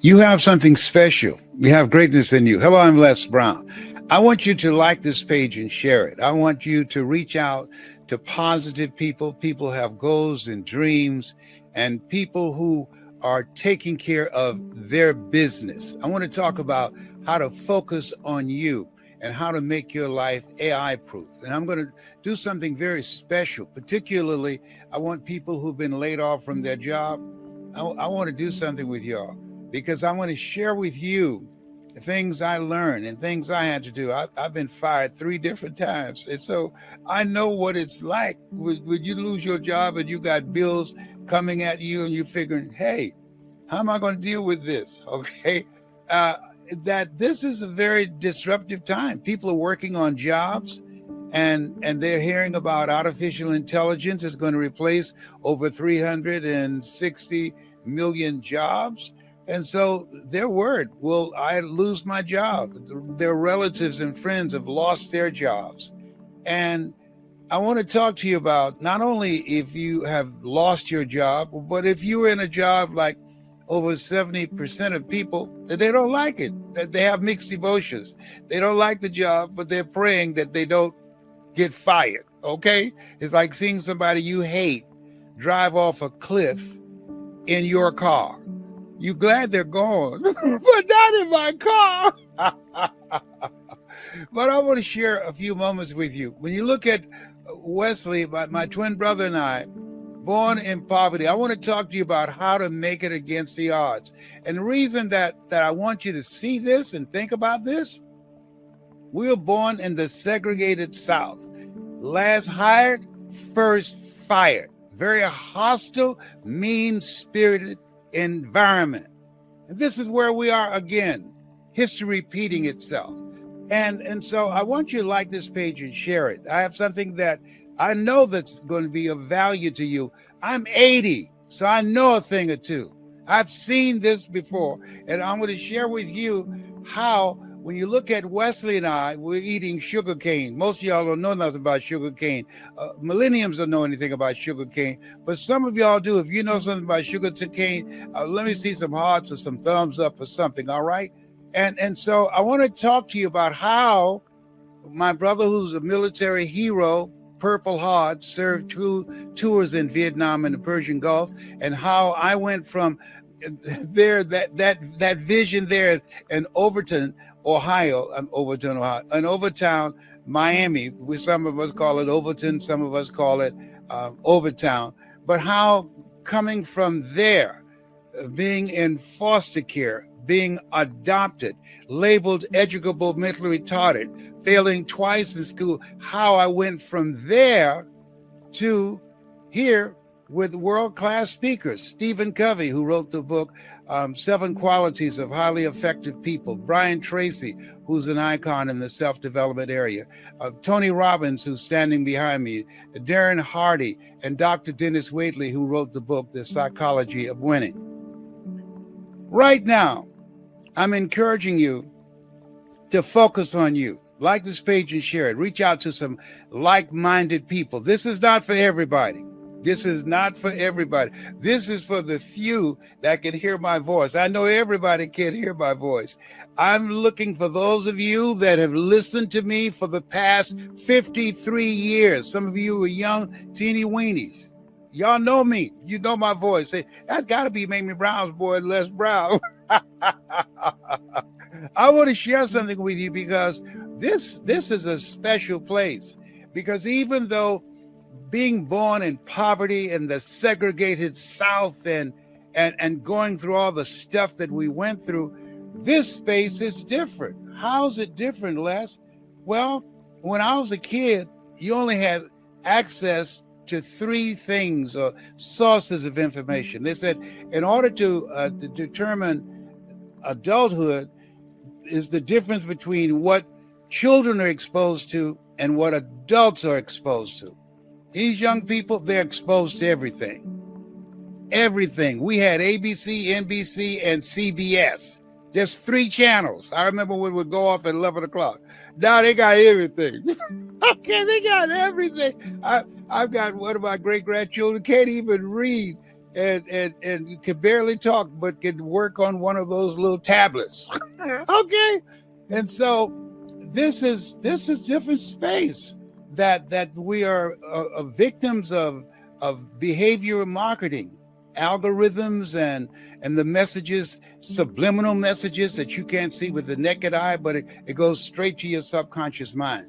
You have something special. You have greatness in you. Hello, I'm Les Brown. I want you to like this page and share it. I want you to reach out to positive people. People have goals and dreams, and people who are taking care of their business. I want to talk about how to focus on you and how to make your life AI proof. And I'm going to do something very special. Particularly, I want people who've been laid off from their job. I want to do something with y'all because I want to share with you things I learned and things I had to do. I've been fired 3 different times. And so I know what it's like when you lose your job and you got bills coming at you and you're figuring, hey, how am I going to deal with this? Okay. That this is a very disruptive time. People are working on jobs and they're hearing about artificial intelligence is going to replace over 360 million jobs. And so they're worried, will I lose my job? Their relatives and friends have lost their jobs. And I want to talk to you about not only if you have lost your job, but if you're in a job like over 70% of people that they don't like it, that they have mixed emotions. They don't like the job, but they're praying that they don't get fired. Okay. It's like seeing somebody you hate drive off a cliff in your car. You glad they're gone, but not in my car. But I want to share a few moments with you. When you look at Wesley, my twin brother and I, born in poverty, I want to talk to you about how to make it against the odds. And the reason that I want you to see this and think about this, we were born in the segregated South. Last hired, first fired. Very hostile, mean-spirited environment. And this is where we are again, history repeating itself. And so I want you to like this page and share it. I have something that I know that's going to be of value to you. I'm 80, so I know a thing or two. I've seen this before, and I'm going to share with you how, when you look at Wesley and I, we're eating sugar cane. Most of y'all don't know nothing about sugar cane. Millenniums don't know anything about sugar cane, but some of y'all do. If you know something about sugar cane, let me see some hearts or some thumbs up or something, all right? And so I want to talk to you about how my brother, who's a military hero, Purple Heart, served 2 tours in Vietnam and the Persian Gulf, and how I went from there, that vision there in Overton, Ohio, and Overtown, Miami. Some of us call it Overton, some of us call it Overtown. But how coming from there, being in foster care, being adopted, labeled educable, mentally retarded, failing twice in school, how I went from there to here with world-class speakers. Stephen Covey, who wrote the book, 7 Qualities of Highly Effective People. Brian Tracy, who's an icon in the self-development area. Tony Robbins, who's standing behind me. Darren Hardy, and Dr. Dennis Waitley, who wrote the book, The Psychology of Winning. Right now, I'm encouraging you to focus on you. Like this page and share it. Reach out to some like-minded people. This is not for everybody. This is not for everybody. This is for the few that can hear my voice. I know everybody can't hear my voice. I'm looking for those of you that have listened to me for the past 53 years. Some of you are young, teeny weenies. Y'all know me. You know my voice. Say, that's got to be Mamie Brown's boy, Les Brown. I want to share something with you because this is a special place. Because even though being born in poverty in the segregated South and going through all the stuff that we went through, this space is different. How's it different, Les? Well, when I was a kid, you only had access to 3 things or sources of information. They said in order to determine adulthood is the difference between what children are exposed to and what adults are exposed to. These young people, they're exposed to everything. Everything. We had ABC, NBC, and CBS. Just 3 channels. I remember when we would go off at 11 o'clock. Now they got everything. Okay, they got everything. I've got one of my great-grandchildren can't even read. and could barely talk, but could work on one of those little tablets. Okay. And so this is different space that we are victims of behavior marketing, algorithms, and the messages, subliminal messages that you can't see with the naked eye, but it goes straight to your subconscious mind.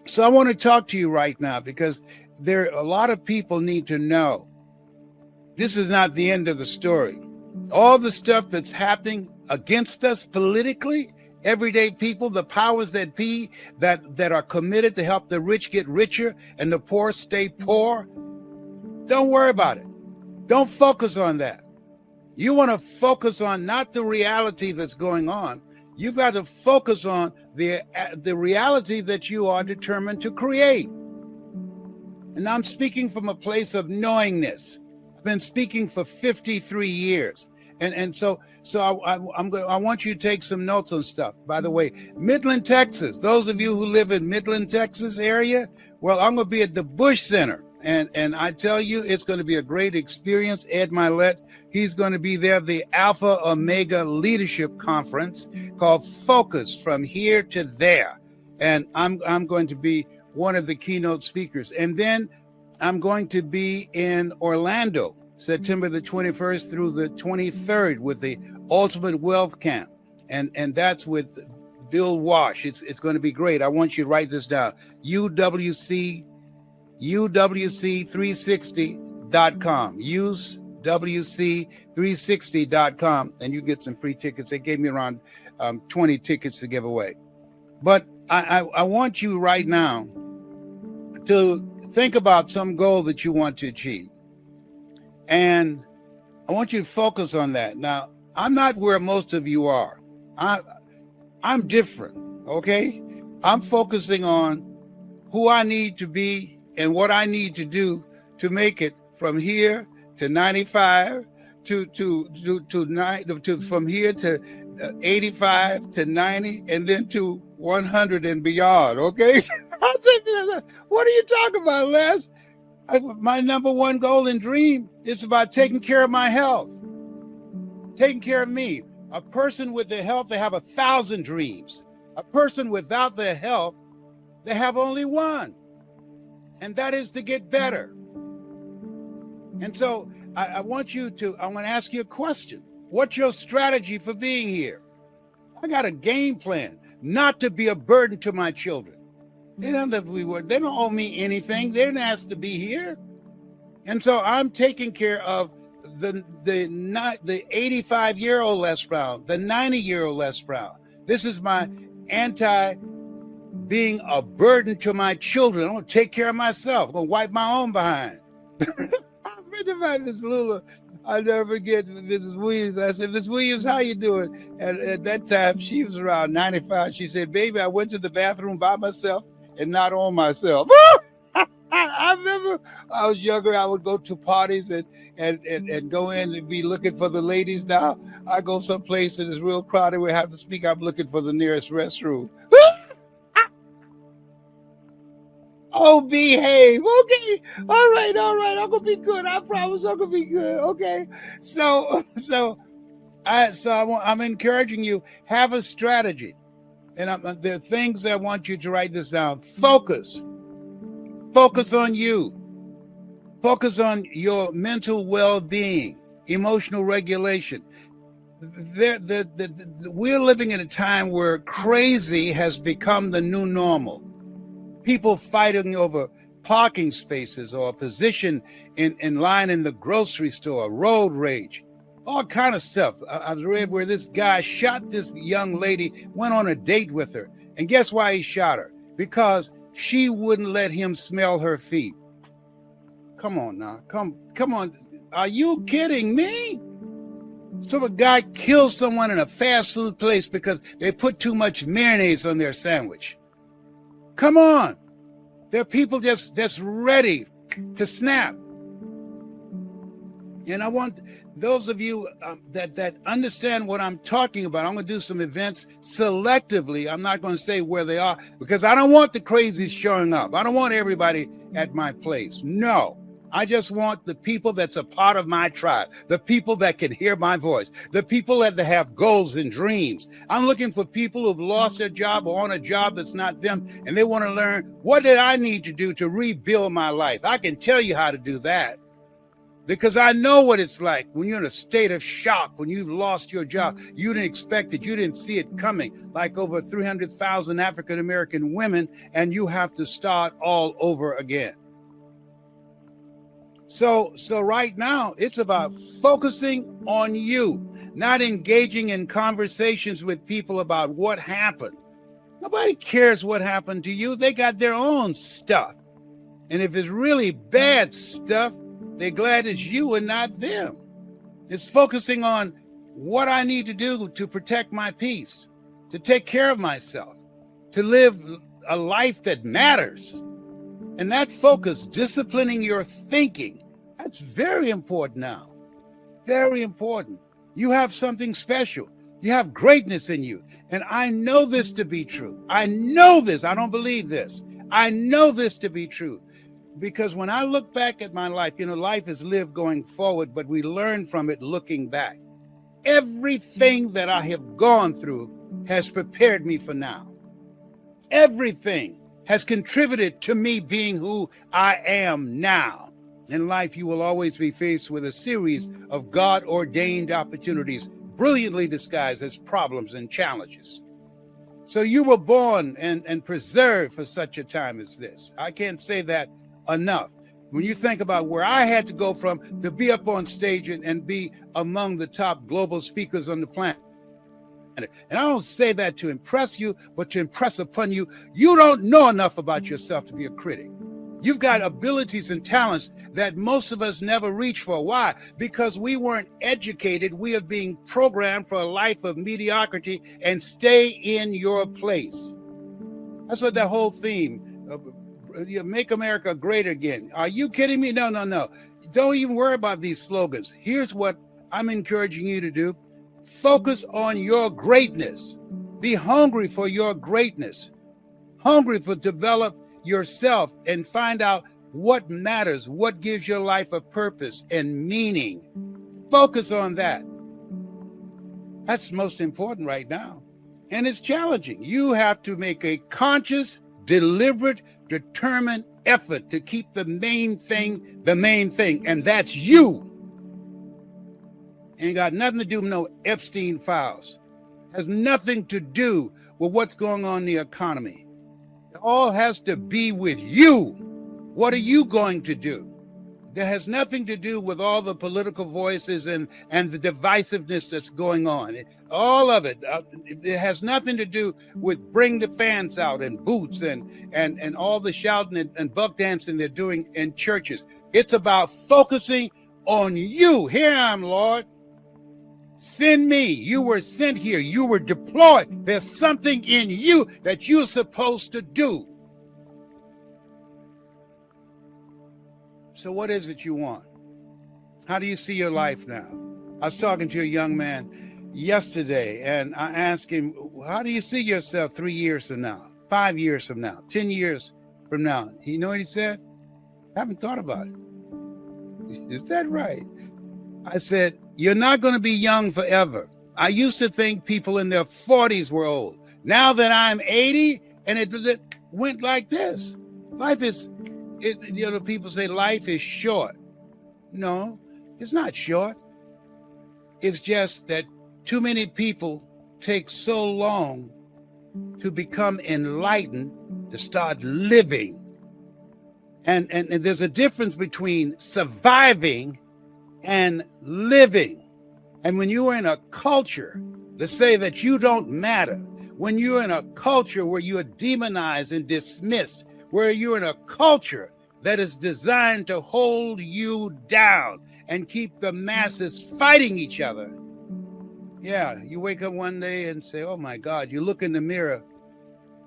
So I want to talk to you right now because a lot of people need to know this is not the end of the story. All the stuff that's happening against us politically, everyday people, the powers that be that are committed to help the rich get richer and the poor stay poor, don't worry about it. Don't focus on that. You want to focus on not the reality that's going on. You've got to focus on the reality that you are determined to create. And I'm speaking from a place of knowingness. I've been speaking for 53 years. And so I want you to take some notes on stuff. By the way, Midland, Texas, those of you who live in Midland, Texas area, well, I'm going to be at the Bush Center. And I tell you, it's going to be a great experience. Ed Milet, he's going to be there, the Alpha Omega Leadership Conference called Focus From Here to There. And I'm going to be one of the keynote speakers. And then I'm going to be in Orlando, September the 21st through the 23rd with the Ultimate Wealth Camp. And that's with Bill Wash. It's going to be great. I want you to write this down. UWC360.com. UWC360.com. And you get some free tickets. They gave me around 20 tickets to give away. But I want you right now to think about some goal that you want to achieve. And I want you to focus on that. Now, I'm not where most of you are. I'm different, okay? I'm focusing on who I need to be and what I need to do to make it from here to 95 from here to 85 to 90 and then to 100 and beyond, okay? I said, what are you talking about, Les? My number one goal and dream is about taking care of my health, taking care of me. A person with the health, they have 1,000 dreams. A person without the health, they have only one, and that is to get better. And so I want to ask you a question. What's your strategy for being here? I got a game plan not to be a burden to my children. They don't owe me anything. They didn't ask to be here. And so I'm taking care of the 85-year-old Les Brown, the 90-year-old Les Brown. This is my being a burden to my children. I'm going to take care of myself. I'm going to wipe my own behind. I'm ready about this little, I'll never forget Mrs. Williams. I said, Mrs. Williams, how you doing? And at that time, she was around 95. She said, baby, I went to the bathroom by myself and not on myself. I remember I was younger, I would go to parties and go in and be looking for the ladies. Now I go someplace and it's real crowded, we have to speak, I'm looking for the nearest restroom. Oh, behave. Okay. All right. I'm gonna be good. I promise I'm gonna be good. Okay. I'm encouraging you, have a strategy. And there are things that I want you to write this down. Focus on you. Focus on your mental well-being, emotional regulation. We're living in a time where crazy has become the new normal. People fighting over parking spaces or a position in line in the grocery store, road rage, all kind of stuff. I've read where this guy shot this young lady, went on a date with her. And guess why he shot her? Because she wouldn't let him smell her feet. Come on now. Come on. Are you kidding me? So a guy kills someone in a fast food place because they put too much mayonnaise on their sandwich. Come on. There are people just ready to snap. And I want those of you that understand what I'm talking about. I'm going to do some events selectively. I'm not going to say where they are because I don't want the crazies showing up. I don't want everybody at my place. No, I just want the people that's a part of my tribe, the people that can hear my voice, the people that have goals and dreams. I'm looking for people who've lost their job or on a job that's not them, and they want to learn, what did I need to do to rebuild my life? I can tell you how to do that, because I know what it's like when you're in a state of shock, when you've lost your job. You didn't expect it. You didn't see it coming, like over 300,000 African-American women, and you have to start all over again. So right now, it's about focusing on you, not engaging in conversations with people about what happened. Nobody cares what happened to you. They got their own stuff. And if it's really bad stuff, they're glad it's you and not them. It's focusing on what I need to do to protect my peace, to take care of myself, to live a life that matters. And that focus, disciplining your thinking, that's very important now. Very important. You have something special. You have greatness in you. And I know this to be true. I know this. I don't believe this. I know this to be true. Because when I look back at my life, life is lived going forward, but we learn from it looking back. Everything that I have gone through has prepared me for now. Everything has contributed to me being who I am now. In life, you will always be faced with a series of God-ordained opportunities, brilliantly disguised as problems and challenges. So you were born and preserved for such a time as this. I can't say that enough. When you think about where I had to go from to be up on stage and be among the top global speakers on the planet. And I don't say that to impress you, but to impress upon you, you don't know enough about yourself to be a critic. You've got abilities and talents that most of us never reach for. Why? Because we weren't educated. We are being programmed for a life of mediocrity and stay in your place. That's what that whole theme of Make America Great Again. Are you kidding me? No. Don't even worry about these slogans. Here's what I'm encouraging you to do. Focus on your greatness. Be hungry for your greatness. Hungry for develop yourself and find out what matters, what gives your life a purpose and meaning. Focus on that. That's most important right now. And it's challenging. You have to make a conscious, deliberate, determined effort to keep the main thing, and that's you. Ain't got nothing to do with no Epstein files. Has nothing to do with what's going on in the economy. It all has to be with you. What are you going to do? That has nothing to do with all the political voices and the divisiveness that's going on. All of it. It has nothing to do with bring the fans out and boots and all the shouting and buck dancing they're doing in churches. It's about focusing on you. Here I am, Lord. Send me. You were sent here. You were deployed. There's something in you that you're supposed to do. So what is it you want? How do you see your life now? I was talking to a young man yesterday, and I asked him, how do you see yourself 3 years from now, 5 years from now, 10 years from now? You know what he said? I haven't thought about it. Is that right? I said, you're not going to be young forever. I used to think people in their 40s were old. Now that I'm 80, and it went like this. Life is, people say life is short. No, it's not short. It's just that too many people take so long to become enlightened to start living. And there's a difference between surviving and living. And when you're in a culture that say that you don't matter, when you're in a culture where you are demonized and dismissed, where you're in a culture that is designed to hold you down and keep the masses fighting each other. Yeah, you wake up one day and say, oh my God, you look in the mirror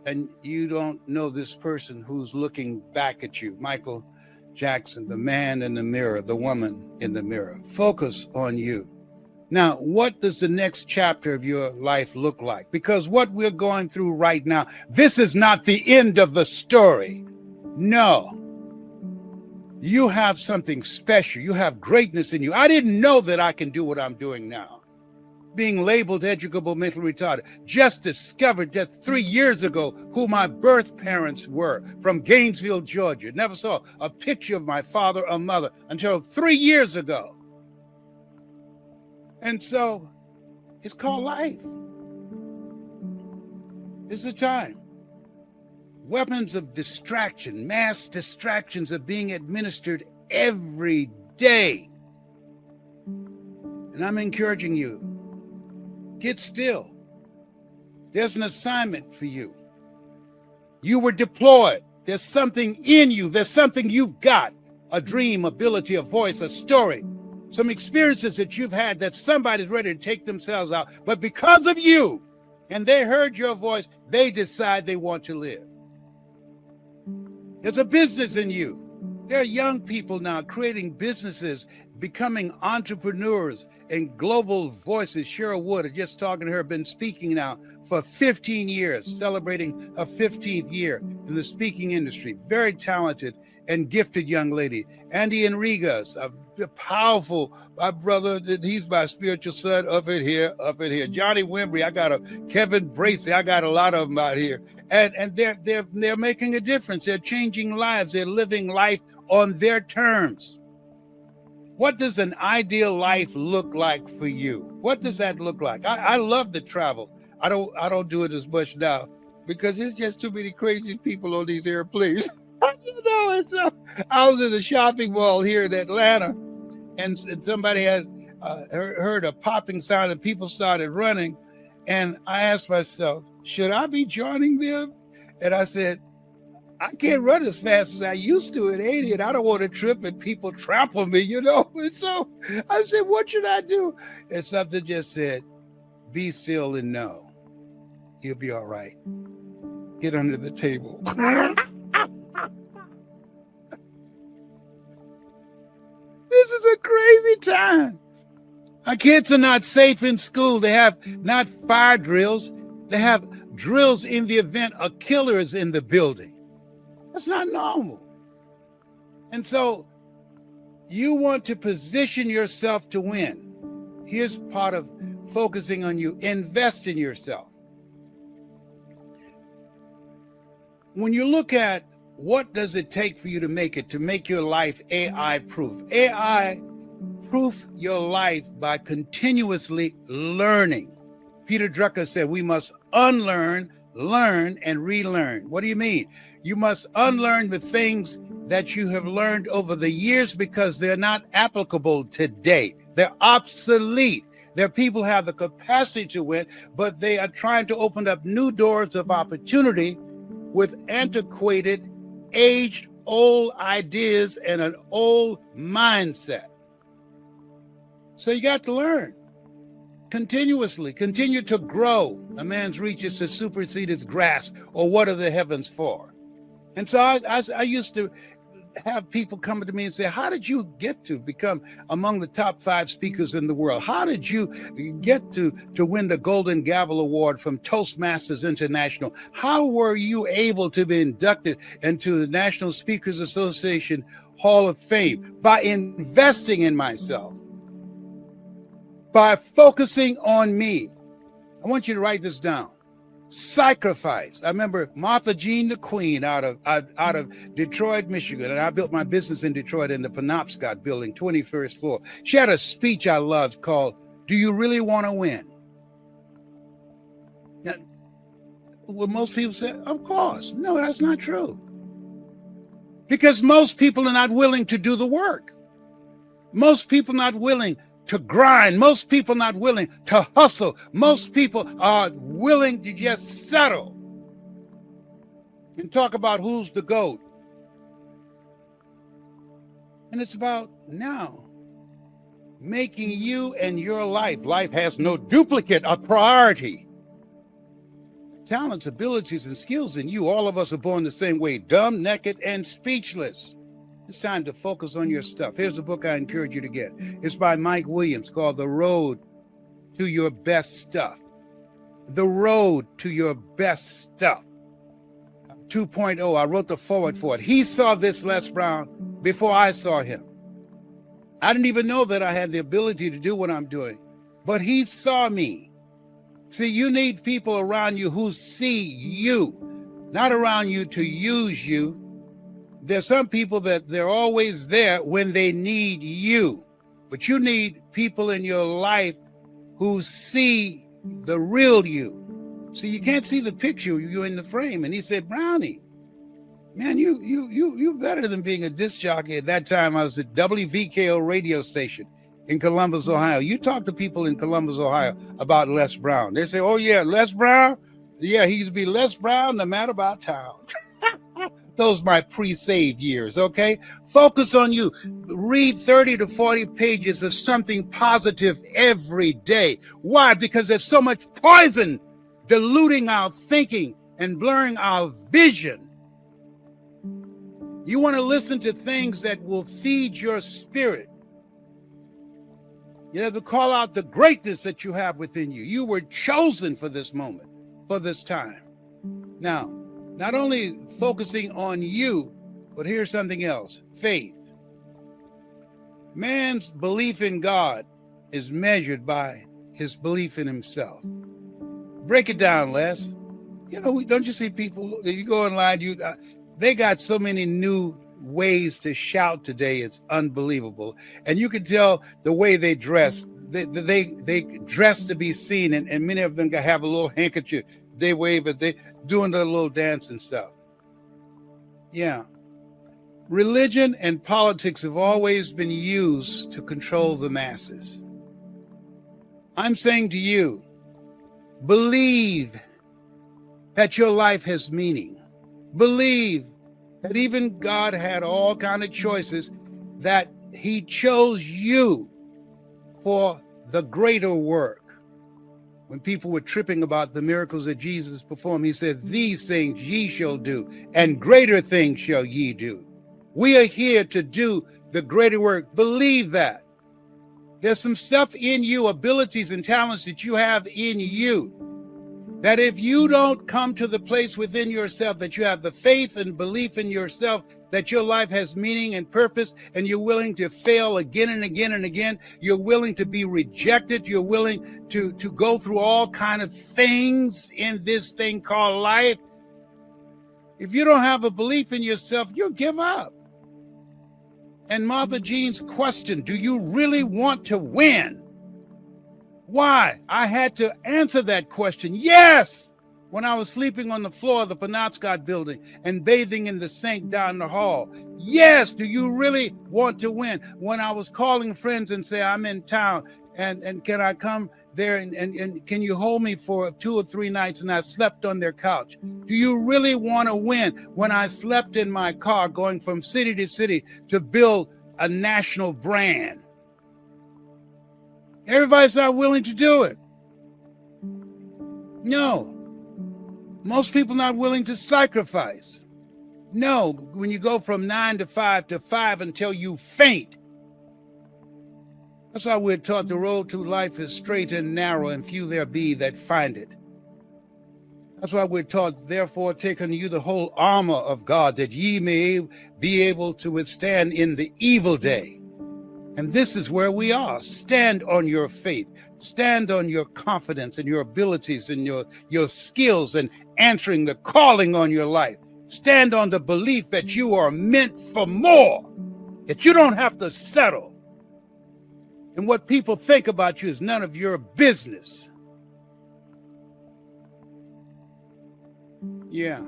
and you don't know this person who's looking back at you. Michael Jackson, the man in the mirror, the woman in the mirror. Focus on you. Now, what does the next chapter of your life look like? Because what we're going through right now, this is not the end of the story. No. You have something special. You have greatness in you. I didn't know that I can do what I'm doing now. Being labeled educable mentally retarded. Just discovered just 3 years ago who my birth parents were from Gainesville, Georgia. Never saw a picture of my father or mother until 3 years ago. And so it's called life. It's the time. Weapons of distraction, mass distractions are being administered every day. And I'm encouraging you, get still. There's an assignment for you. You were deployed. There's something in you. There's something you've got, a dream, ability, a voice, a story, some experiences that you've had that somebody's ready to take themselves out. But because of you, and they heard your voice, they decide they want to live. There's a business in you. There are young people now creating businesses, becoming entrepreneurs and global voices. Cheryl Wood, just talking to her, been speaking now for 15 years, celebrating her 15th year in the speaking industry. Very talented and gifted young lady. Andy Enriquez, a powerful, my brother, he's my spiritual son, up in here. Johnny Wimbrey, I got a Kevin Bracey, I got a lot of them out here. And they're making a difference. They're changing lives. They're living life on their terms. What does an ideal life look like for you? What does that look like? I love to travel. I don't do it as much now because there's just too many crazy people on these airplanes. You know, and so I was in a shopping mall here in Atlanta, and somebody had heard a popping sound, and people started running. And I asked myself, should I be joining them? And I said, I can't run as fast as I used to at 80, and I don't want to trip and people trample me, you know? And so I said, what should I do? And something just said, be still and know you'll be all right. Get under the table. This is a crazy time. Our kids are not safe in school. They have not fire drills. They have drills in the event a killer is in the building. That's not normal. And so you want to position yourself to win. Here's part of focusing on you. Invest in yourself. When you look at what does it take for you to make your life AI proof? AI proof your life by continuously learning. Peter Drucker said we must unlearn, learn, and relearn. What do you mean? You must unlearn the things that you have learned over the years because they're not applicable today. They're obsolete. Their people have the capacity to win, but they are trying to open up new doors of opportunity with antiquated, aged, old ideas and an old mindset. So you got to learn continuously, continue to grow. A man's reach is to supersede his grasp, or what are the heavens for? And so I used to have people come to me and say, how did you get to become among the top 5 speakers in the world? How did you get to win the Golden Gavel Award from Toastmasters International? How were you able to be inducted into the National Speakers Association Hall of Fame? By investing in myself, by focusing on me. I want you to write this down. Sacrifice. I remember Martha Jean the Queen out of Detroit, Michigan, and I built my business in Detroit in the Penobscot building, 21st floor. She had a speech I loved called, "Do you really want to win?" Now, well, most people say, of course. No, that's not true. Because most people are not willing to do the work. Most people are not willing to grind. Most people are not willing to hustle. Most people are willing to just settle and talk about who's the GOAT. And it's about now making you and your life. Life has no duplicate, a priority. Talents, abilities, and skills in you. All of us are born the same way, dumb, naked, and speechless. It's time to focus on your stuff. Here's a book I encourage you to get. It's by Mike Williams called The Road to Your Best Stuff. The Road to Your Best Stuff. 2.0, I wrote the foreword for it. He saw this, Les Brown, before I saw him. I didn't even know that I had the ability to do what I'm doing, but he saw me. See, you need people around you who see you, not around you to use you. There's some people that they're always there when they need you, but you need people in your life who see the real you. See, you can't see the picture, you're in the frame. And he said, Brownie, man, you better than being a disc jockey. At that time, I was at WVKO radio station in Columbus, Ohio. You talk to people in Columbus, Ohio about Les Brown. They say, oh yeah, Les Brown? Yeah, he used to be Les Brown no matter about town. Those my pre-saved years, okay? Focus on you. Read 30 to 40 pages of something positive every day. Why? Because there's so much poison diluting our thinking and blurring our vision. You want to listen to things that will feed your spirit. You have to call out the greatness that you have within you. You were chosen for this moment, for this time. Now, not only focusing on you, but here's something else, faith. Man's belief in God is measured by his belief in himself. Break it down, Les. You know, don't you see people, you go online, they got so many new ways to shout today, it's unbelievable. And you can tell the way they dress. They dress to be seen, and many of them have a little handkerchief. They wave it, they doing their little dance and stuff. Yeah. Religion and politics have always been used to control the masses. I'm saying to you, believe that your life has meaning. Believe that even God had all kind of choices, that he chose you for the greater work. When people were tripping about the miracles that Jesus performed, he said, these things ye shall do, and greater things shall ye do. We are here to do the greater work. Believe that. There's some stuff in you, abilities and talents that you have in you, that if you don't come to the place within yourself that you have the faith and belief in yourself, that your life has meaning and purpose, and you're willing to fail again and again and again, you're willing to be rejected, you're willing to go through all kind of things in this thing called life. If you don't have a belief in yourself, you'll give up. And Martha Jean's question, do you really want to win? Why? I had to answer that question. Yes! When I was sleeping on the floor of the Penobscot building and bathing in the sink down the hall. Yes, do you really want to win? When I was calling friends and say, I'm in town and can I come there and can you hold me for 2 or 3 nights, and I slept on their couch. Do you really want to win? When I slept in my car going from city to city to build a national brand. Everybody's not willing to do it. No. Most people not willing to sacrifice. No, when you go from 9 to 5 to 5 until you faint. That's why we're taught the road to life is straight and narrow, and few there be that find it. That's why we're taught, therefore, take unto you the whole armor of God, that ye may be able to withstand in the evil day. And this is where we are. Stand on your faith. Stand on your confidence and your abilities and your skills and answering the calling on your life. Stand on the belief that you are meant for more, that you don't have to settle. And what people think about you is none of your business. Yeah.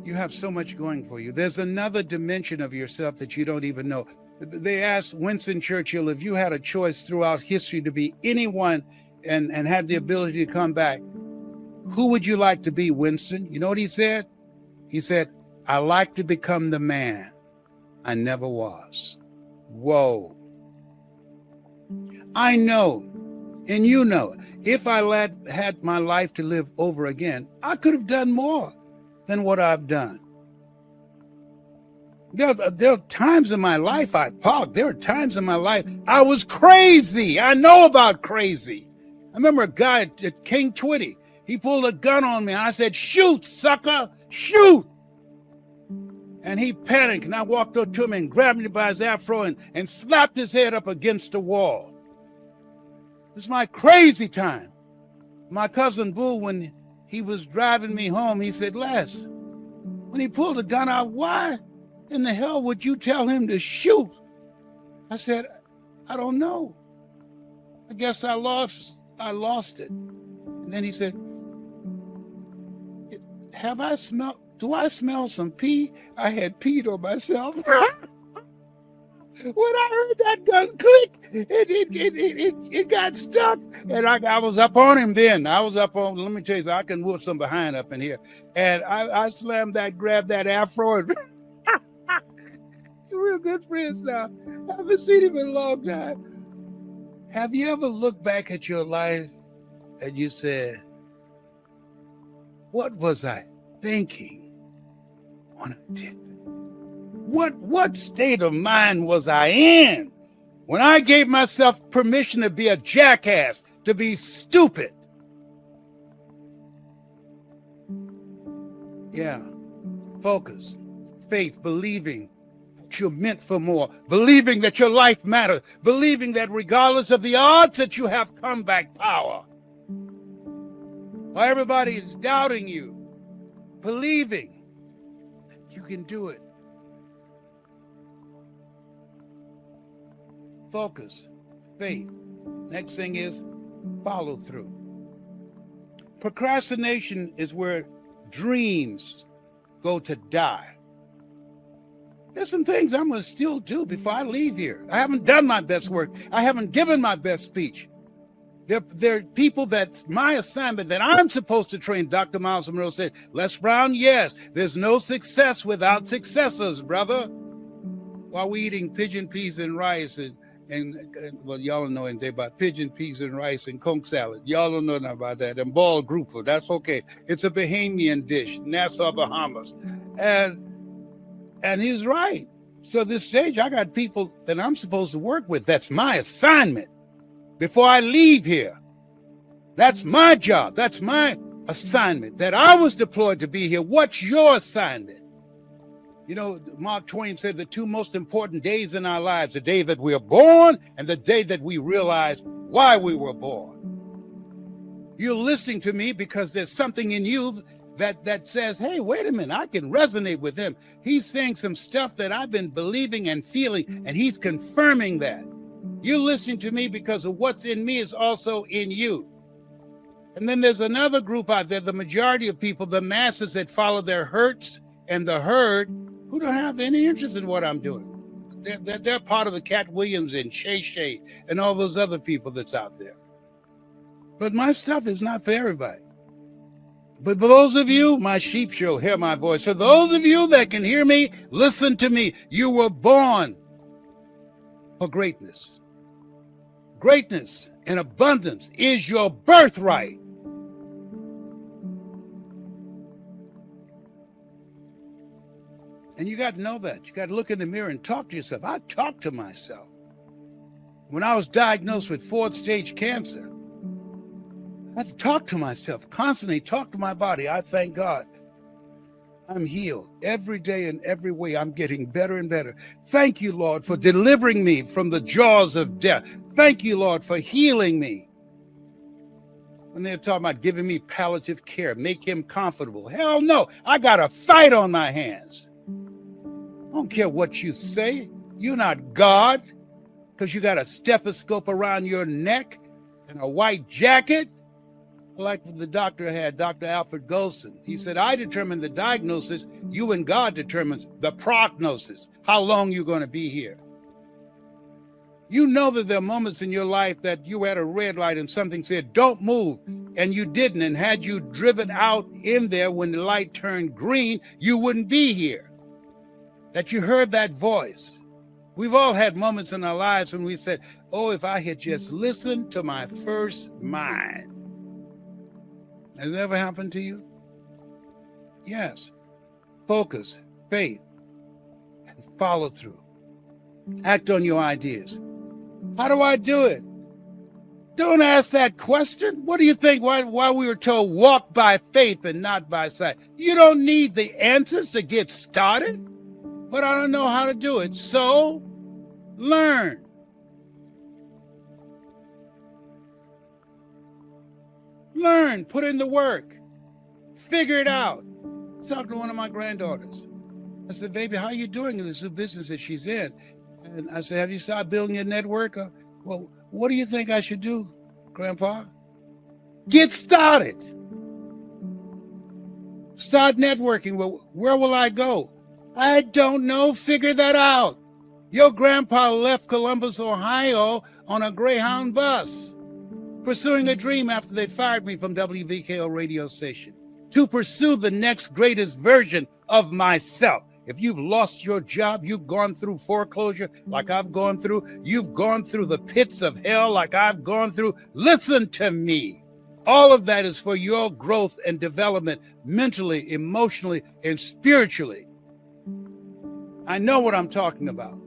You have so much going for you. There's another dimension of yourself that you don't even know. They asked Winston Churchill, if you had a choice throughout history to be anyone and had the ability to come back, who would you like to be, Winston? You know what he said? He said, I like to become the man I never was. Whoa. I know, and you know, if I had my life to live over again, I could have done more than what I've done. There are times in my life I parked. There are times in my life I was crazy. I know about crazy. I remember a guy at King Twitty. He pulled a gun on me, and I said, shoot, sucker, shoot. And he panicked, and I walked up to him and grabbed him by his afro and slapped his head up against the wall. It was my crazy time. My cousin Boo, when he was driving me home, he said, Les, when he pulled the gun out, why in the hell would you tell him to shoot? I said, I don't know. I guess I lost it. And then he said, do I smell some pee? I had peed on myself. When I heard that gun click, it got stuck. And I was up on him then. Let me tell you, I can whoop some behind up in here. And I slammed that, grabbed that afro. And we're good friends now. I haven't seen him in a long time. Have you ever looked back at your life and you said, what was I thinking when I did that? What state of mind was I in when I gave myself permission to be a jackass, to be stupid? Yeah. Focus, faith, believing that you're meant for more, believing that your life matters, believing that regardless of the odds that you have comeback power. While everybody is doubting you, believing that you can do it. Focus, faith. Next thing is follow through. Procrastination is where dreams go to die. There's some things I'm going to still do before I leave here. I haven't done my best work. I haven't given my best speech. There are people that's my assignment that I'm supposed to train. Dr. Miles Monroe said, Les Brown, yes, there's no success without successors, brother. While we eating pigeon peas and rice and well, y'all don't know anything about pigeon peas and rice and conch salad. Y'all don't know nothing about that. And ball grouper, that's okay. It's a Bahamian dish, Nassau, Bahamas. And he's right. So this stage, I got people that I'm supposed to work with. That's my assignment before I leave here. That's my job. That's my assignment that I was deployed to be here. What's your assignment? You know, Mark Twain said the two most important days in our lives, the day that we are born and the day that we realize why we were born. You're listening to me because there's something in you that says, hey, wait a minute, I can resonate with him. He's saying some stuff that I've been believing and feeling, and he's confirming that. You're listening to me because of what's in me is also in you. And then there's another group out there, the majority of people, the masses that follow their hurts and the herd, who don't have any interest in what I'm doing. They're part of the Cat Williams and Shay Shay and all those other people that's out there. But my stuff is not for everybody. But for those of you, my sheep shall hear my voice. For those of you that can hear me, listen to me. You were born for greatness. Greatness and abundance is your birthright. And you got to know that. You got to look in the mirror and talk to yourself. I talk to myself. When I was diagnosed with 4th stage cancer, I had to talk to myself, constantly talk to my body. I thank God. I'm healed every day in every way. I'm getting better and better. Thank you, Lord, for delivering me from the jaws of death. Thank you, Lord, for healing me. When they're talking about giving me palliative care, make him comfortable. Hell no, I got a fight on my hands. I don't care what you say. You're not God because you got a stethoscope around your neck and a white jacket. Like the doctor had, Dr. Alfred Golson. He said, I determine the diagnosis. You and God determines the prognosis, how long you're going to be here. You know that there are moments in your life that you were at a red light and something said, don't move, and you didn't. And had you driven out in there when the light turned green, you wouldn't be here. That you heard that voice. We've all had moments in our lives when we said, oh, if I had just listened to my first mind. Has it ever happened to you? Yes. Focus, faith, and follow through. Act on your ideas. How do I do it? Don't ask that question. What do you think? Why we were told walk by faith and not by sight? You don't need the answers to get started. but I don't know how to do it. So learn. Learn, put in the work, figure it out. I talked to one of my granddaughters. I said, baby, how are you doing in this new business that she's in? And I said, have you started building your network? Well, what do you think I should do, Grandpa? Get started. Start networking. Well, where will I go? I don't know. Figure that out. Your grandpa left Columbus, Ohio on a Greyhound bus, pursuing a dream after they fired me from WVKO radio station, to pursue the next greatest version of myself. If you've lost your job, you've gone through foreclosure like I've gone through, you've gone through the pits of hell like I've gone through, listen to me. All of that is for your growth and development mentally, emotionally, and spiritually. I know what I'm talking about.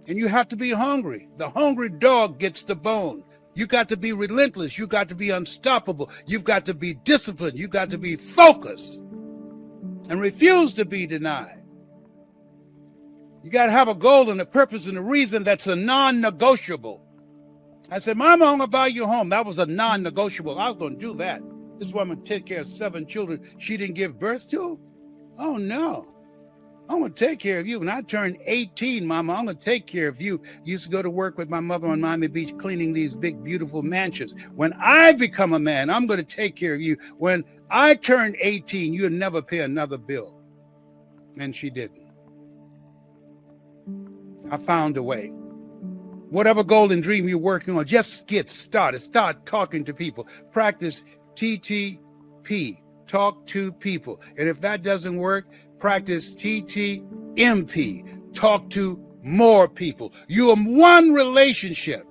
And you have to be hungry. The hungry dog gets the bone. You got to be relentless. You got to be unstoppable. You've got to be disciplined. You got to be focused and refuse to be denied. You got to have a goal and a purpose and a reason that's a non-negotiable. I said, Mama, I'm going to buy you a home. That was a non-negotiable. I was going to do that. This woman take care of 7 children she didn't give birth to? Oh, no. I'm going to take care of you. When I turned 18, Mama, I'm going to take care of you. Used to go to work with my mother on Miami Beach, cleaning these big, beautiful mansions. When I become a man, I'm going to take care of you. When I turn 18, you'll never pay another bill. And she didn't. I found a way. Whatever golden dream you're working on, just get started. Start talking to people. Practice TTP, talk to people. And if that doesn't work, practice TTMP, talk to more people. You are one relationship.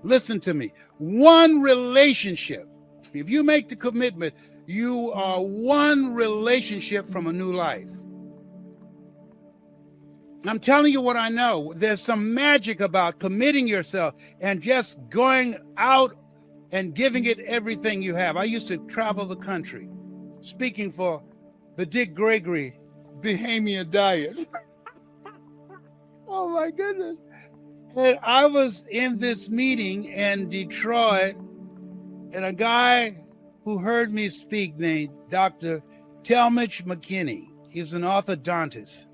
Listen to me. One relationship. If you make the commitment, you are one relationship from a new life. I'm telling you what I know. There's some magic about committing yourself and just going out and giving it everything you have. I used to travel the country speaking for the Dick Gregory Bahamian Diet. Oh my goodness. And I was in this meeting in Detroit, and a guy who heard me speak named Dr. Talmadge McKinney, he's an orthodontist.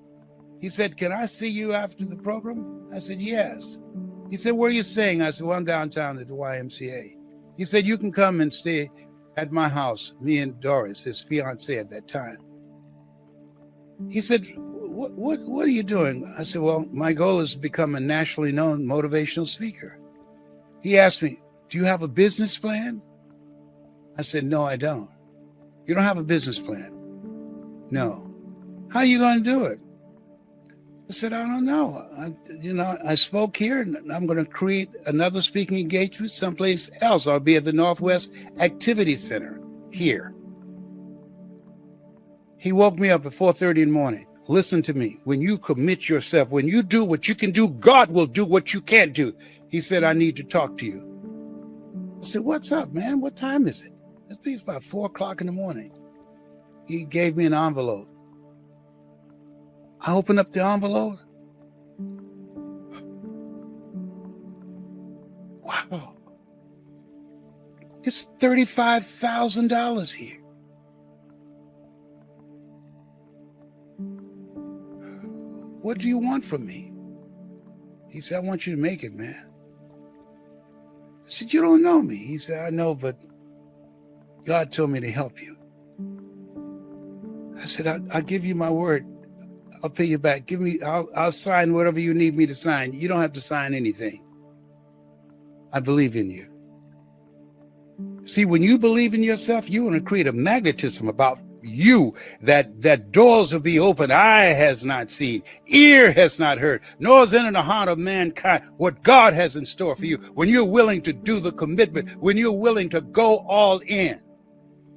He said, can I see you after the program? I said, yes. He said, where are you staying? I said, well, I'm downtown at the YMCA. He said, you can come and stay at my house, me and Doris, his fiance at that time. He said, what are you doing? I said, well, my goal is to become a nationally known motivational speaker. He asked me, do you have a business plan? I said, no, I don't. You don't have a business plan? No. How are you going to do it? I said, I don't know. I spoke here, and I'm going to create another speaking engagement someplace else. I'll be at the Northwest Activity Center here. He woke me up at 4:30 in the morning. Listen to me. When you commit yourself, when you do what you can do, God will do what you can't do. He said, I need to talk to you. I said, what's up, man? What time is it? I think it's about 4 o'clock in the morning. He gave me an envelope. I opened up the envelope. Wow. It's $35,000 here. What do you want from me? He said, I want you to make it, man. I said, you don't know me. He said, I know, but God told me to help you. I said, I'll give you my word. I'll pay you back. I'll sign whatever you need me to sign. You don't have to sign anything. I believe in you. See, when you believe in yourself, you're going to create a magnetism about you that doors will be open. Eye has not seen, ear has not heard, nor is in the heart of mankind what God has in store for you. When you're willing to do the commitment, when you're willing to go all in.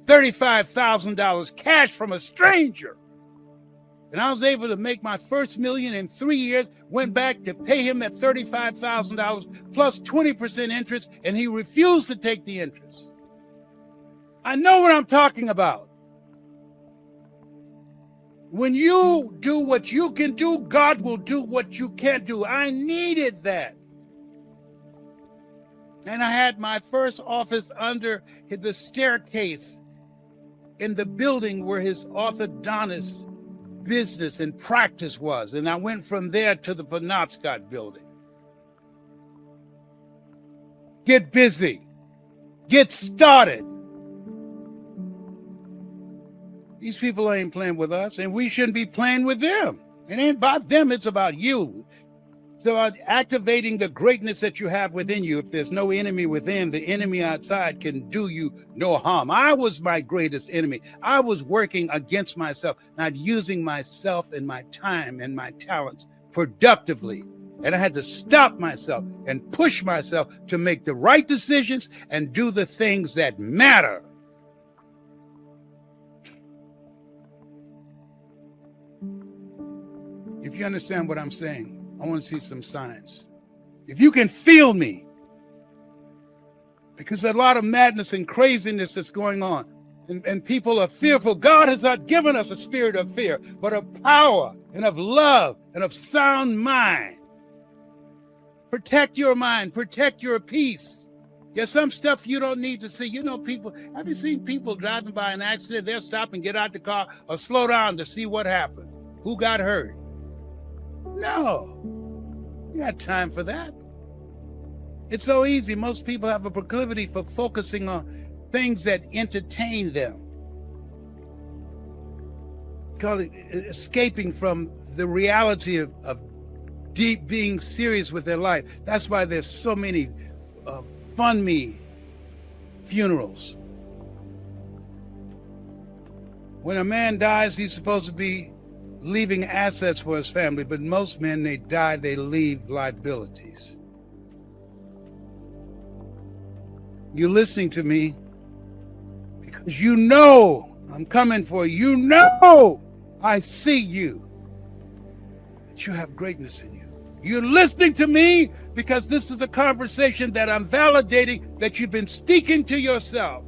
$35,000 cash from a stranger. And I was able to make my first million in 3 years, went back to pay him that $35,000 plus 20% interest, and he refused to take the interest. I know what I'm talking about. When you do what you can do, God will do what you can't do. I needed that. And I had my first office under the staircase in the building where his orthodontist business and practice was. And I went from there to the Penobscot building. Get busy. Get started. These people ain't playing with us, and we shouldn't be playing with them. It ain't about them, it's about you. It's about activating the greatness that you have within you. If there's no enemy within, the enemy outside can do you no harm. I was my greatest enemy. I was working against myself, not using myself and my time and my talents productively. And I had to stop myself and push myself to make the right decisions and do the things that matter. If you understand what I'm saying, I want to see some signs. If you can feel me, because there's a lot of madness and craziness that's going on, and people are fearful. God has not given us a spirit of fear, but of power and of love and of sound mind. Protect your mind, protect your peace. There's some stuff you don't need to see. You know, people, have you seen people driving by an accident? They'll stop and get out the car or slow down to see what happened. Who got hurt? No, you got time for that. It's so easy. Most people have a proclivity for focusing on things that entertain them. Call it escaping from the reality of deep being serious with their life. That's why there's so many fund me funerals. When a man dies, he's supposed to be leaving assets for his family, but most men, they die, they leave liabilities. You're listening to me because you know I'm coming for you. You know I see you, that you have greatness in you. You're listening to me because this is a conversation that I'm validating that you've been speaking to yourself.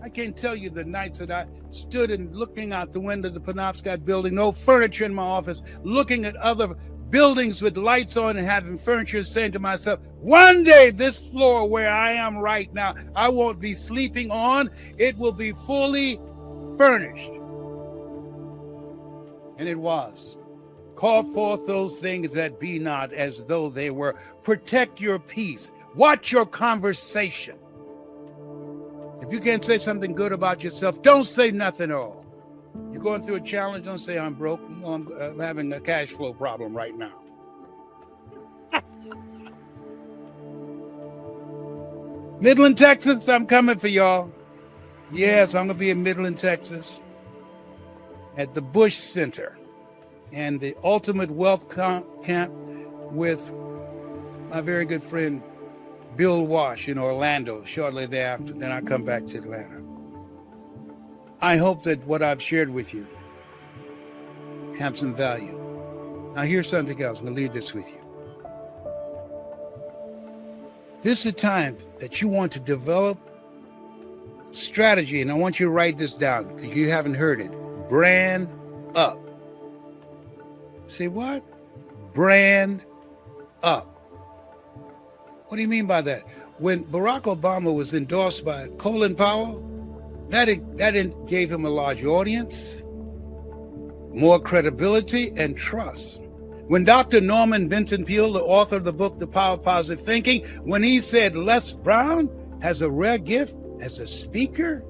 I can't tell you the nights that I stood and looking out the window of the Penobscot building, no furniture in my office, looking at other buildings with lights on and having furniture, saying to myself, one day this floor where I am right now, I won't be sleeping on. It will be fully furnished. And it was. Call forth those things that be not as though they were. Protect your peace. Watch your conversation. If you can't say something good about yourself, don't say nothing at all. You're going through a challenge, don't say I'm broke. You know, I'm having a cash flow problem right now. Midland, Texas, I'm coming for y'all. Yes, I'm going to be in Midland, Texas at the Bush Center and the Ultimate Wealth Camp with my very good friend, Bill Wash in Orlando shortly thereafter. Then I come back to Atlanta. I hope that what I've shared with you have some value. Now here's something else. I'm going to leave this with you. This is a time that you want to develop strategy, and I want you to write this down because you haven't heard it. Brand up. Say what? Brand up. What do you mean by that? When Barack Obama was endorsed by Colin Powell, that gave him a large audience, more credibility, and trust. When Dr. Norman Vincent Peale, the author of the book, The Power of Positive Thinking, when he said Les Brown has a rare gift as a speaker,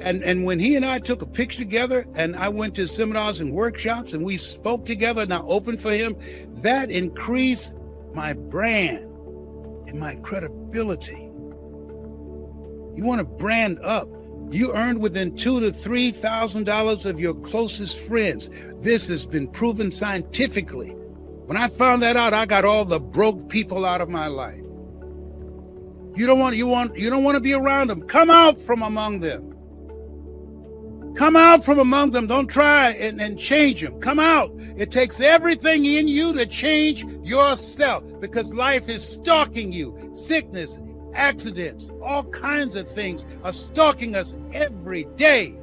and when he and I took a picture together and I went to seminars and workshops and we spoke together and I opened for him, that increased my brand and my credibility. You want to brand up. You earned within $2,000 to $3,000 of your closest friends. This has been proven scientifically. When I found that out, I got all the broke people out of my life. You don't want to be around them. Come out from among them. Come out from among them. Don't try and change them. Come out. It takes everything in you to change yourself because life is stalking you. Sickness, accidents, all kinds of things are stalking us every day.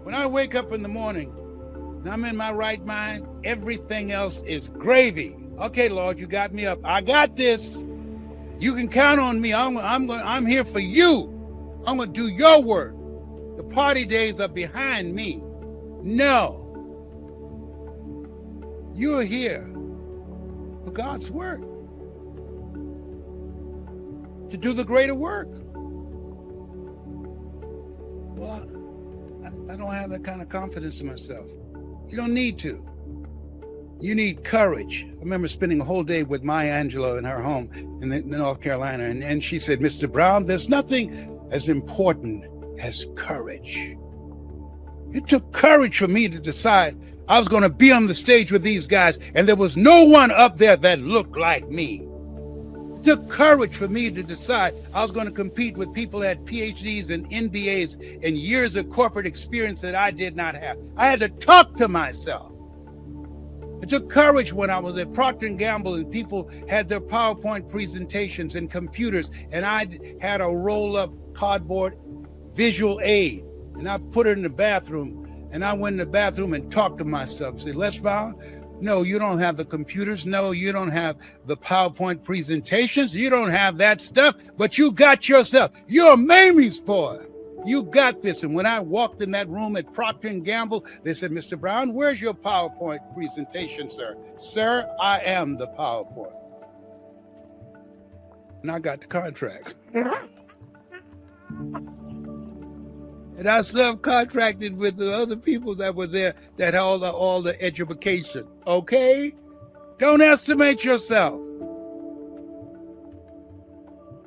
When I wake up in the morning and I'm in my right mind, everything else is gravy. Okay, Lord, you got me up. I got this. You can count on me. I'm here for you. I'm going to do your work. The party days are behind me. No. You're here for God's work, to do the greater work. Well, I don't have that kind of confidence in myself. You don't need to. You need courage. I remember spending a whole day with Maya Angelou in her home in North Carolina, and she said, Mr. Brown, there's nothing as important as courage. It took courage for me to decide I was going to be on the stage with these guys, and there was no one up there that looked like me. It took courage for me to decide I was going to compete with people that had PhDs and MBAs and years of corporate experience that I did not have. I had to talk to myself. It took courage when I was at Procter & Gamble and people had their PowerPoint presentations and computers, and I had a roll-up cardboard visual aid, and I put it in the bathroom, and I went in the bathroom and talked to myself. Said, Les Brown, no, you don't have the computers. No, you don't have the PowerPoint presentations. You don't have that stuff, but you got yourself. You're a Mamie's boy. You got this. And when I walked in that room at Procter & Gamble, they said, Mr. Brown, where's your PowerPoint presentation, sir? Sir, I am the PowerPoint. And I got the contract. And I subcontracted with the other people that were there that had all the education. Okay? Don't estimate yourself.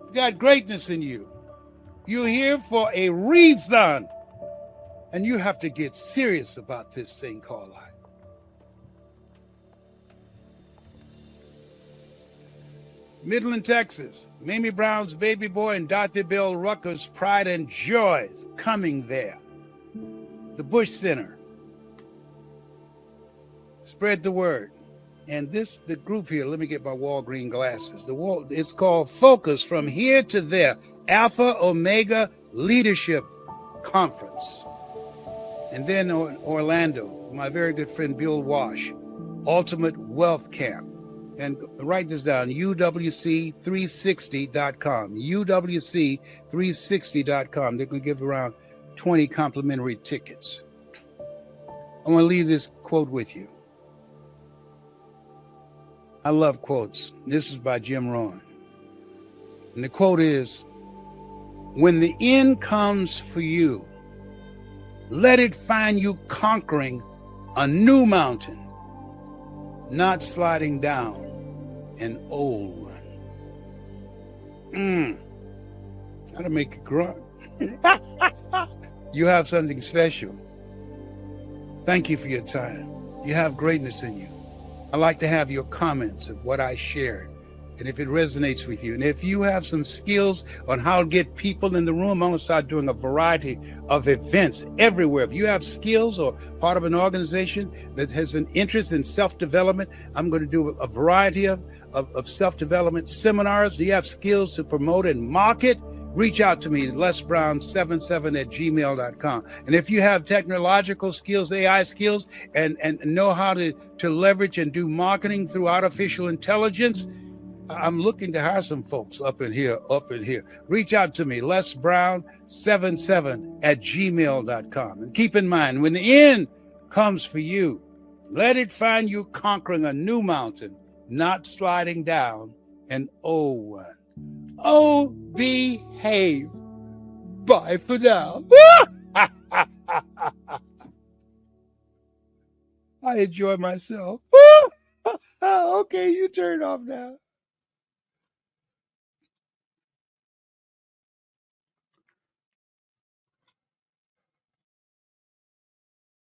You got greatness in you. You're here for a reason. And you have to get serious about this thing called life. Midland, Texas. Mamie Brown's baby boy and Dorothy Bell Rucker's pride and joy is coming there. The Bush Center. Spread the word. And the group here, let me get my Walgreen glasses. It's called Focus From Here to There, Alpha Omega Leadership Conference. And then Orlando, my very good friend Bill Wash, Ultimate Wealth Camp. And write this down, UWC360.com, UWC360.com. They're going to give around 20 complimentary tickets. I want to leave this quote with you. I love quotes. This is by Jim Rohn. And the quote is, when the end comes for you, let it find you conquering a new mountain, not sliding down an old one. That'll make you grunt. You have something special. Thank you for your time. You have greatness in you. I'd like to have your comments of what I shared, and if it resonates with you. And if you have some skills on how to get people in the room, I'm going to start doing a variety of events everywhere. If you have skills or part of an organization that has an interest in self-development, I'm going to do a variety of self-development seminars. Do you have skills to promote and market? Reach out to me, lesbrown77@gmail.com. And if you have technological skills, AI skills, and know how to leverage and do marketing through artificial intelligence, I'm looking to hire some folks up in here. Reach out to me, lesbrown77@gmail.com. And keep in mind, when the end comes for you, let it find you conquering a new mountain, not sliding down an old one. Oh, behave. Bye for now. I enjoy myself. Okay, you turn off now.